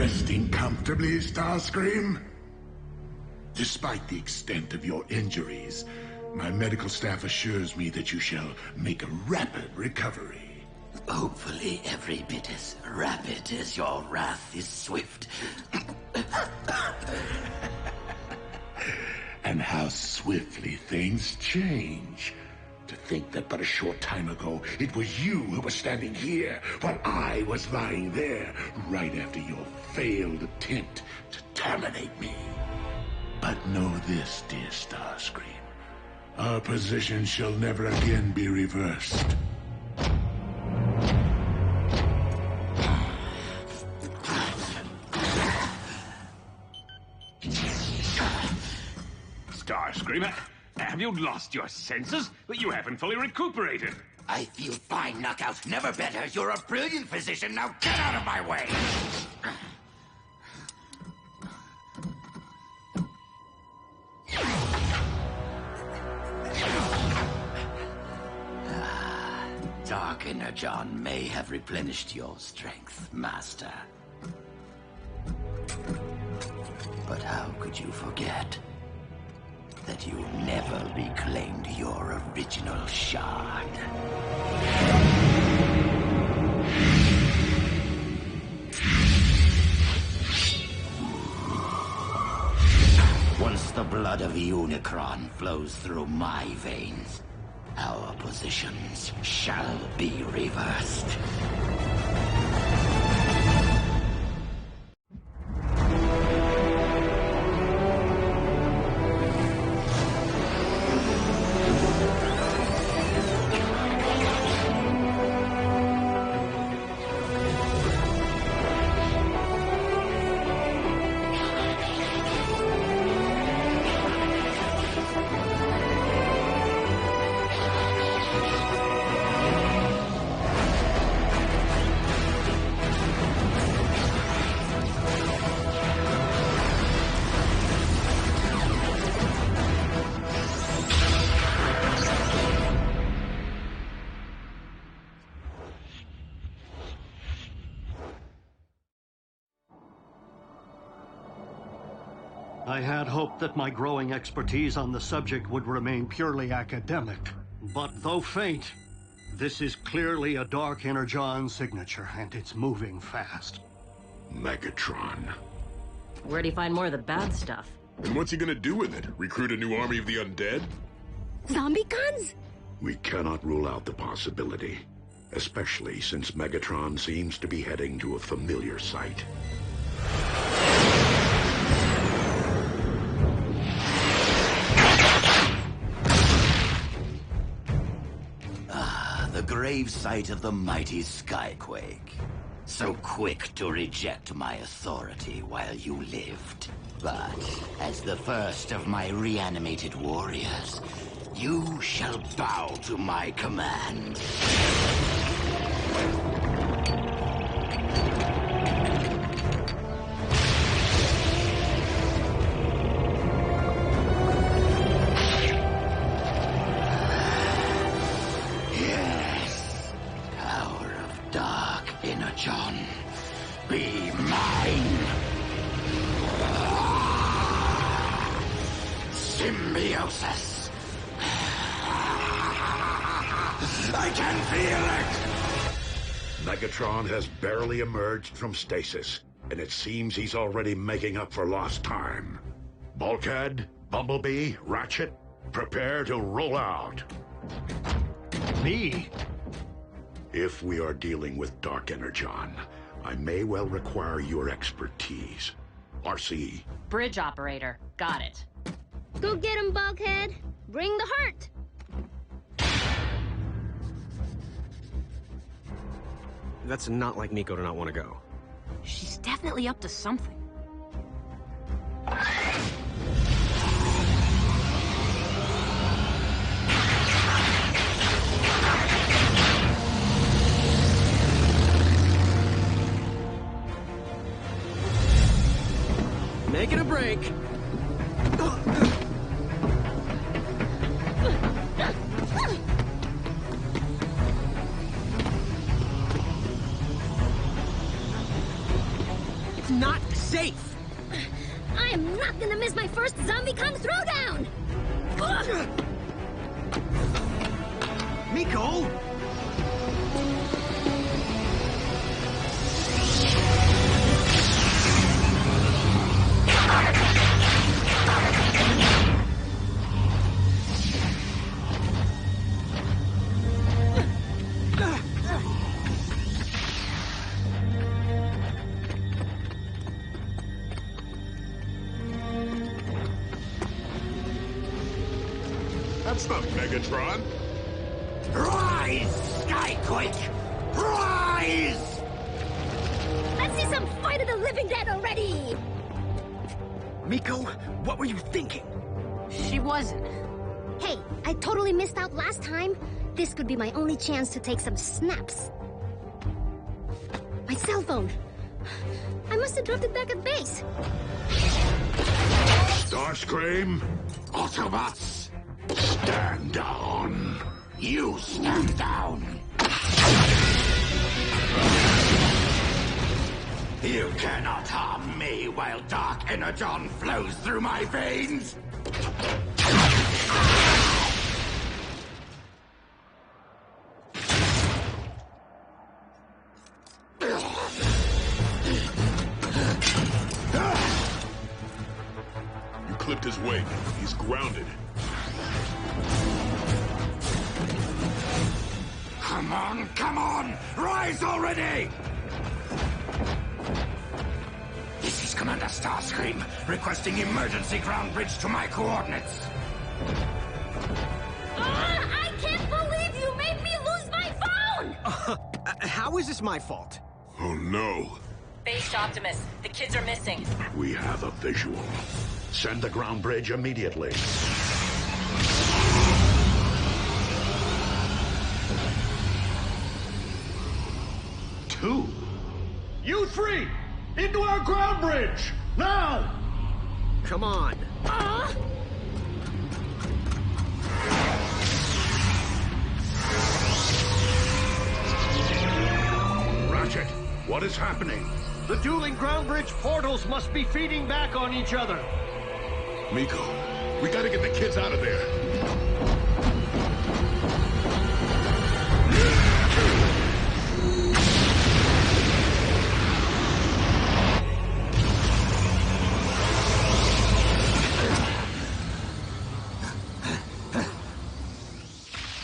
Resting comfortably, Starscream? Despite the extent of your injuries, my medical staff assures me that you shall make a rapid recovery. Hopefully every bit as rapid as your wrath is swift. And how swiftly things change. To think that but a short time ago, it was you who was standing here, while I was lying there, right after your failed attempt to terminate me. But know this, dear Starscream. Our position shall never again be reversed. Starscream, have you lost your senses? You haven't fully recuperated. I feel fine, Knockout. Never better. You're a brilliant physician. Now get out of my way! Dark Energon may have replenished your strength, Master. But how could you forget that you never reclaimed your original shard? Once the blood of Unicron flows through my veins, our positions shall be reversed. I had hoped that my growing expertise on the subject would remain purely academic. But though faint, this is clearly a Dark Energon signature, and it's moving fast. Megatron. Where'd he find more of the bad stuff? And what's he gonna do with it? Recruit a new army of the undead? Zombie guns? We cannot rule out the possibility, especially since Megatron seems to be heading to a familiar site. The grave site of the mighty Skyquake. So quick to reject my authority while you lived. But as the first of my reanimated warriors, you shall bow to my command. John, be mine! Symbiosis! I can feel it! Megatron has barely emerged from stasis, and it seems he's already making up for lost time. Bulkhead, Bumblebee, Ratchet, prepare to roll out. Me? If we are dealing with Dark Energon, I may well require your expertise. RC. Bridge operator. Got it. Go get him, Bulkhead. Bring the heart. That's not like Miko to not want to go. She's definitely up to something. Making a break. It's not safe! I am not gonna miss my first ZombieCon throwdown! Miko! That's not Megatron. Rise, Skyquake! Rise! Let's see some Fight of the Living Dead already! Miko, what were you thinking? She wasn't. Hey, I totally missed out last time. This could be my only chance to take some snaps. My cell phone. I must have dropped it back at base. Starscream, Autobots, stand down. you stand down! You cannot harm me while dark energon flows through my veins! You clipped his wing. He's grounded. Come on! Rise already! This is Commander Starscream, requesting emergency ground bridge to my coordinates. I can't believe you made me lose my phone! How is this my fault? Oh no. Base Optimus, the kids are missing. We have a visual. Send the ground bridge immediately. Two. You three! Into our ground bridge! Now! Come on. Ratchet, what is happening? The dueling ground bridge portals must be feeding back on each other. Miko, we gotta get the kids out of there.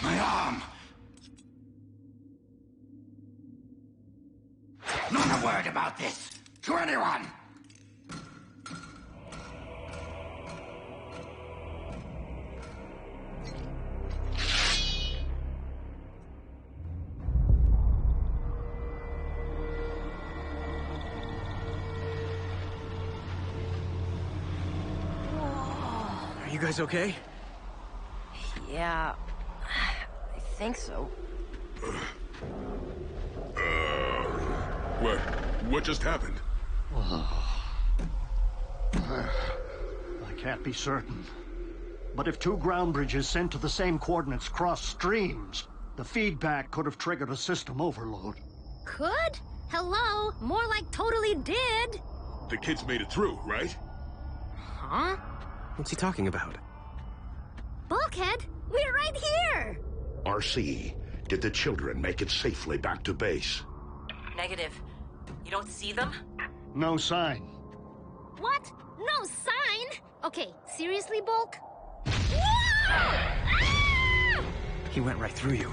My arm! Not a word about this to anyone! Are you guys okay? Yeah, I think so. What just happened? I can't be certain. But if two ground bridges sent to the same coordinates cross streams, the feedback could have triggered a system overload. Could? Hello? More like totally did. The kids made it through, right? Huh? What's he talking about? Bulkhead, we're right here! RC, did the children make it safely back to base? Negative. You don't see them? No sign. What? No sign? Okay, seriously, Bulk? Ah! He went right through you.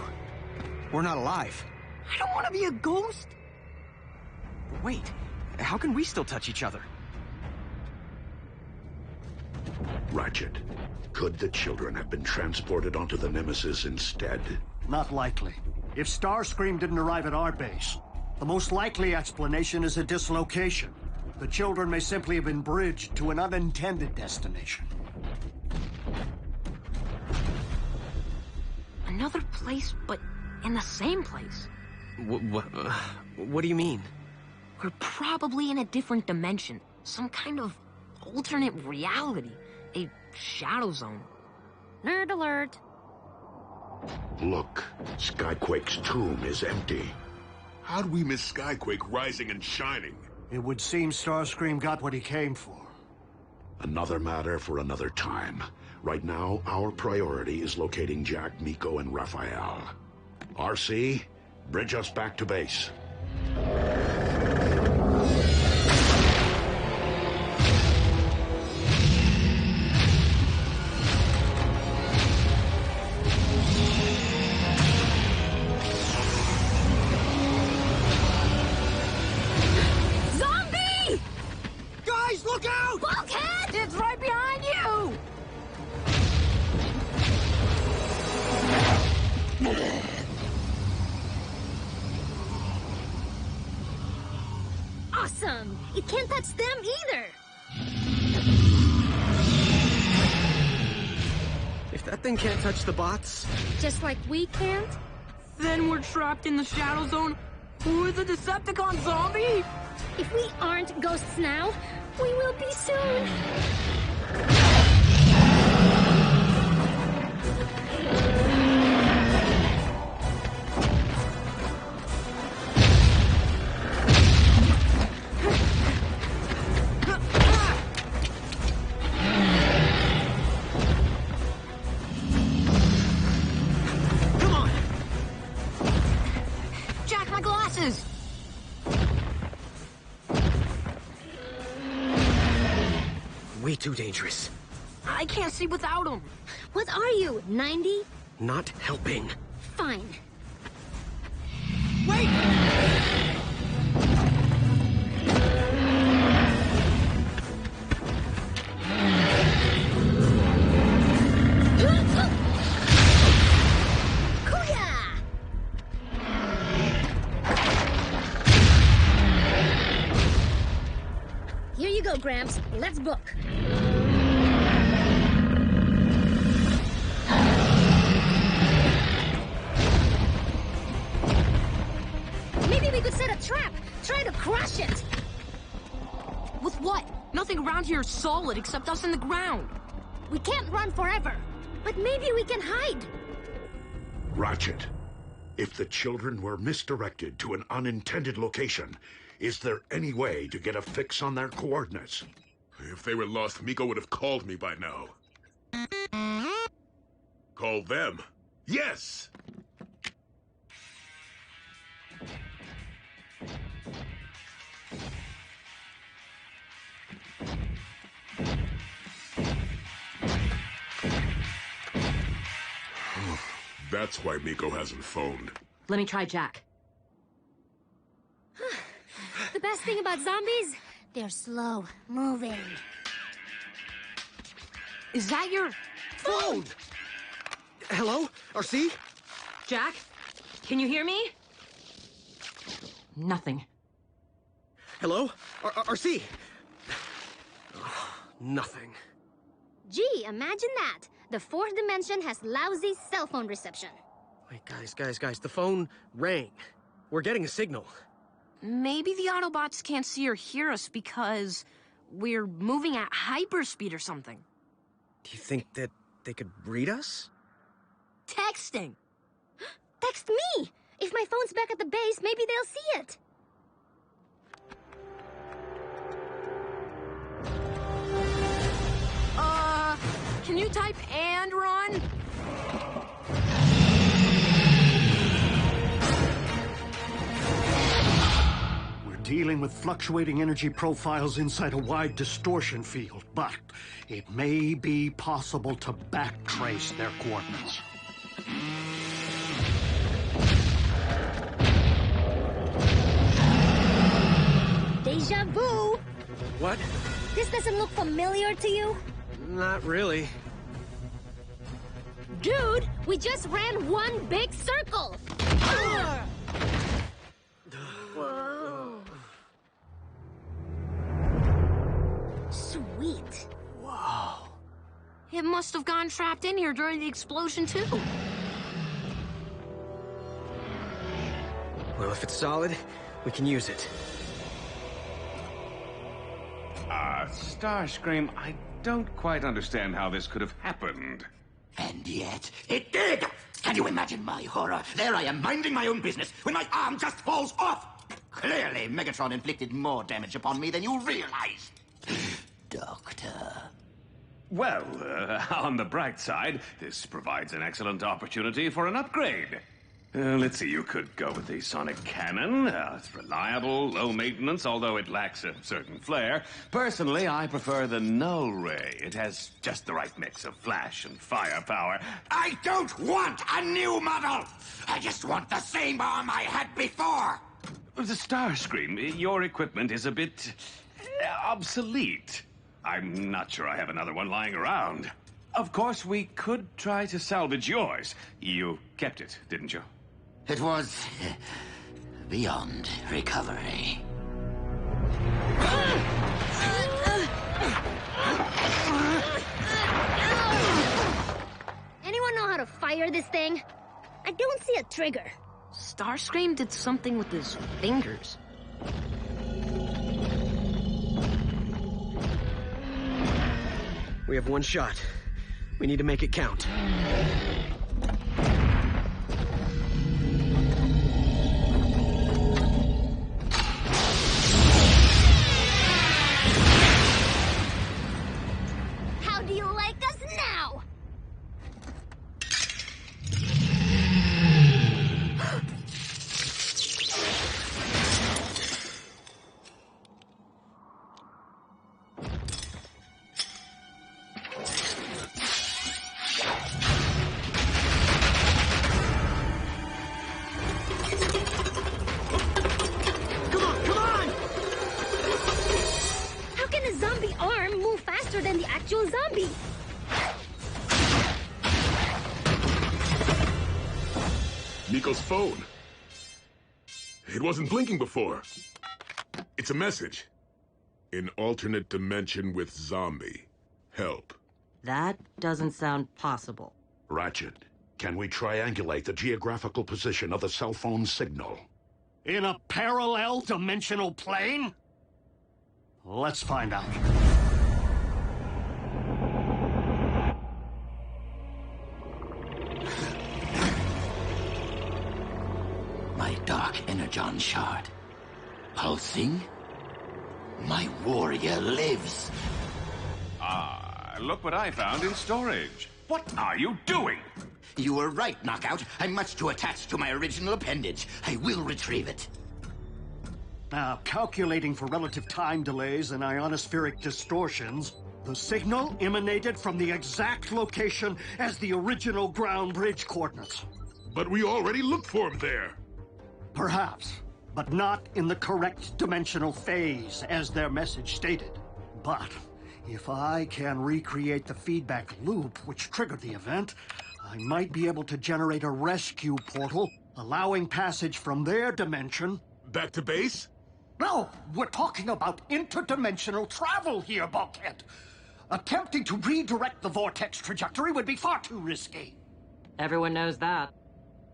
We're not alive. I don't want to be a ghost. Wait, how can we still touch each other? Ratchet, could the children have been transported onto the Nemesis instead? Not likely. If Starscream didn't arrive at our base, the most likely explanation is a dislocation. The children may simply have been bridged to an unintended destination. Another place, but in the same place. What do you mean? We're probably in a different dimension. Some kind of alternate reality. A shadow zone. Nerd alert. Look, Skyquake's tomb is empty. How'd we miss Skyquake rising and shining? It would seem Starscream got what he came for. Another matter for another time. Right now, our priority is locating Jack, Miko, and Raphael. RC, bridge us back to base. Zombie! Guys, look out! Bulkhead! It's right behind you! Awesome! It can't touch them either! If that thing can't touch the bots... Just like we can't? Then we're trapped in the Shadow Zone with a Decepticon zombie? If we aren't ghosts now, we will be soon! Come on! Jack, my glasses! Way too dangerous. I can't see without them. What are you, 90? Not helping. Fine. Wait! Kuya! Here you go, Gramps. Let's book. Maybe we could set a trap. Try to crush it. With what? Nothing around here is solid except us in the ground. We can't run forever. But maybe we can hide. Ratchet, if the children were misdirected to an unintended location, is there any way to get a fix on their coordinates? If they were lost, Miko would have called me by now. Call them? Yes! That's why Miko hasn't phoned. Let me try Jack. The best thing about zombies? They're slow moving. Is that your... Phone! Hello? RC? Jack? Can you hear me? Nothing. Hello? RC? Nothing. Gee, imagine that. The fourth dimension has lousy cell phone reception. Wait, guys, the phone rang. We're getting a signal. Maybe the Autobots can't see or hear us because we're moving at hyperspeed or something. Do you think that they could read us? Texting! Text me! If my phone's back at the base, maybe they'll see it. Can you type and run? We're dealing with fluctuating energy profiles inside a wide distortion field, but it may be possible to backtrace their coordinates. Deja vu! What? This doesn't look familiar to you? Not really. Dude, we just ran one big circle! Whoa. Sweet. Whoa. It must have gone trapped in here during the explosion, too. Well, if it's solid, we can use it. Starscream, I don't quite understand how this could have happened. And yet, it did! Can you imagine my horror? There I am, minding my own business, when my arm just falls off! Clearly, Megatron inflicted more damage upon me than you realize. Doctor. Well, on the bright side, this provides an excellent opportunity for an upgrade. Let's see, you could go with the sonic cannon. It's reliable, low maintenance, although it lacks a certain flair. Personally, I prefer the null ray. It has just the right mix of flash and firepower. I don't want a new model! I just want the same arm I had before! The Starscream, your equipment is a bit obsolete. I'm not sure I have another one lying around. Of course, we could try to salvage yours. You kept it, didn't you? It was beyond recovery. Anyone know how to fire this thing? I don't see a trigger. Starscream did something with his fingers. We have one shot. We need to make it count. How do you like us now? Than the actual zombie. Nico's phone. It wasn't blinking before. It's a message. In alternate dimension with zombie. Help. That doesn't sound possible. Ratchet, can we triangulate the geographical position of the cell phone signal? In a parallel dimensional plane? Let's find out. My dark energon shard. Pulsing? My warrior lives. Ah, look what I found in storage. What are you doing? You were right, Knockout. I'm much too attached to my original appendage. I will retrieve it. Now, calculating for relative time delays and ionospheric distortions, the signal emanated from the exact location as the original ground bridge coordinates. But we already looked for him there. Perhaps, but not in the correct dimensional phase, as their message stated. But if I can recreate the feedback loop which triggered the event, I might be able to generate a rescue portal, allowing passage from their dimension. Back to base? No, we're talking about interdimensional travel here, Bulkhead. Attempting to redirect the vortex trajectory would be far too risky. Everyone knows that.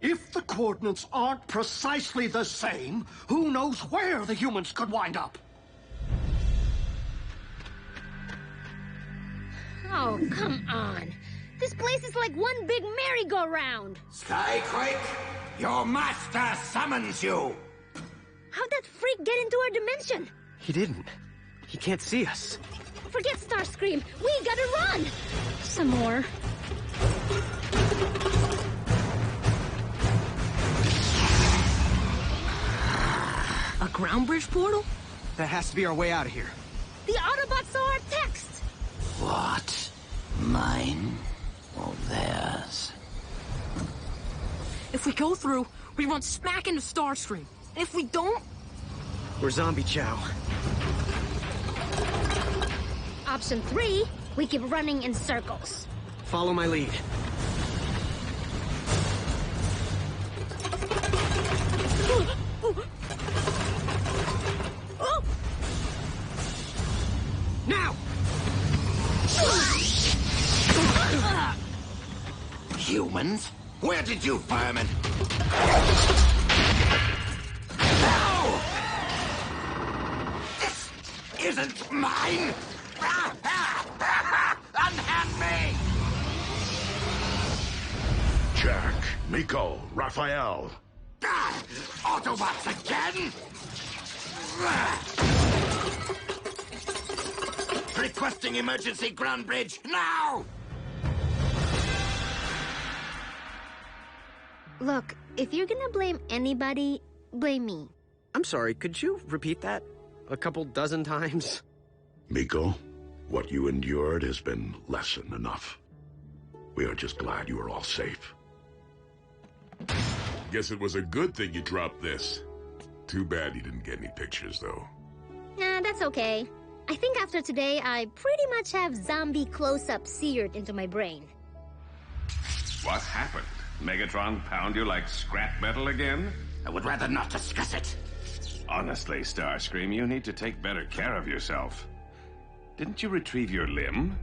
If the coordinates aren't precisely the same, who knows where the humans could wind up? Oh, come on. This place is like one big merry-go-round. Skyquake, your master summons you. How'd that freak get into our dimension? He didn't. He can't see us. Forget Starscream. We gotta run! Some more. A ground bridge portal? That has to be our way out of here. The Autobots saw our text! What? Mine or theirs? If we go through, we run smack into Starscream. If we don't... We're zombie chow. Option 3, we keep running in circles. Follow my lead. Now! Humans? Where did you find it? This isn't mine! Unhand me! Jack, Nico, Raphael. Autobots again? Requesting emergency ground bridge, now! Look, if you're gonna blame anybody, blame me. I'm sorry, could you repeat that a couple dozen times? Miko, what you endured has been lesson enough. We are just glad you are all safe. Guess it was a good thing you dropped this. Too bad you didn't get any pictures, though. Nah, that's okay. I think after today, I pretty much have zombie close-up seared into my brain. What happened? Megatron pound you like scrap metal again? I would rather not discuss it. Honestly, Starscream, you need to take better care of yourself. Didn't you retrieve your limb?